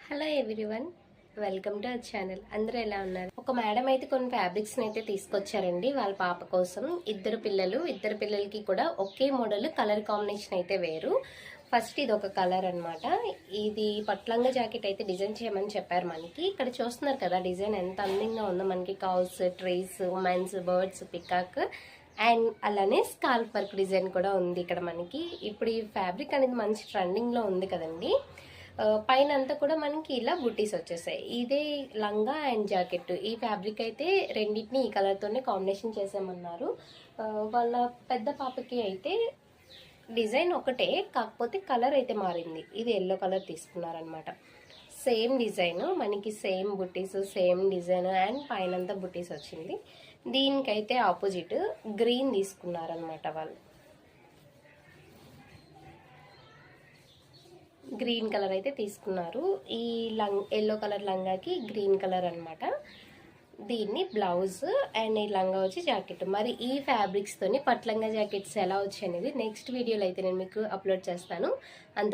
Hello everyone, welcome to our channel. అందరూ ఎలా ఉన్నారు? ఒక మేడం అయితే కొన్ని ఫ్యాబ్రిక్స్ని అయితే తీసుకొచ్చారండి వాళ్ళ పాప కోసం. ఇద్దరు పిల్లలకి కూడా ఒకే మోడల్, కలర్ కాంబినేషన్ అయితే వేరు. ఫస్ట్ ఇది ఒక కలర్ అనమాట. ఇది పట్లంగా జాకెట్ అయితే డిజైన్ చేయమని చెప్పారు మనకి. ఇక్కడ చూస్తున్నారు కదా డిజైన్ ఎంత అందంగా ఉందో. మనకి cows, trees, women's, birds, peacock and అలానే స్కాల్ప్ వర్క్ డిజైన్ కూడా ఉంది ఇక్కడ మనకి. ఇప్పుడు ఈ ఫ్యాబ్రిక్ అనేది మంచి ట్రెండింగ్లో ఉంది కదండి. పైన అంతా కూడా మనకి ఇలా బుటీస్ వచ్చేసాయి. ఇదే లంగా అండ్ జాకెట్. ఈ ఫ్యాబ్రిక్ అయితే రెండింటిని ఈ కలర్తోనే కాంబినేషన్ చేసామన్నారు. వాళ్ళ పెద్ద పాపకి అయితే డిజైన్ ఒకటే, కాకపోతే కలర్ అయితే మారింది. ఇది ఎల్లో కలర్ తీసుకున్నారనమాట. సేమ్ డిజైన్ మనకి, same buttis, same design and పైనంతా బుటీస్ వచ్చింది. దీనికైతే ఆపోజిట్ గ్రీన్ తీసుకున్నారనమాట వాళ్ళు. గ్రీన్ కలర్ అయితే తీసుకున్నారు. ఈ ఎల్లో కలర్ లంగాకి గ్రీన్ కలర్ అనమాట. దీన్ని బ్లౌజ్ అండ్ ఈ లంగా వచ్చి జాకెట్. మరి ఈ ఫ్యాబ్రిక్స్తోని పట్లంగా జాకెట్స్ ఎలా వచ్చాయి అనేది నెక్స్ట్ వీడియోలో అయితే నేను మీకు అప్లోడ్ చేస్తాను. అంత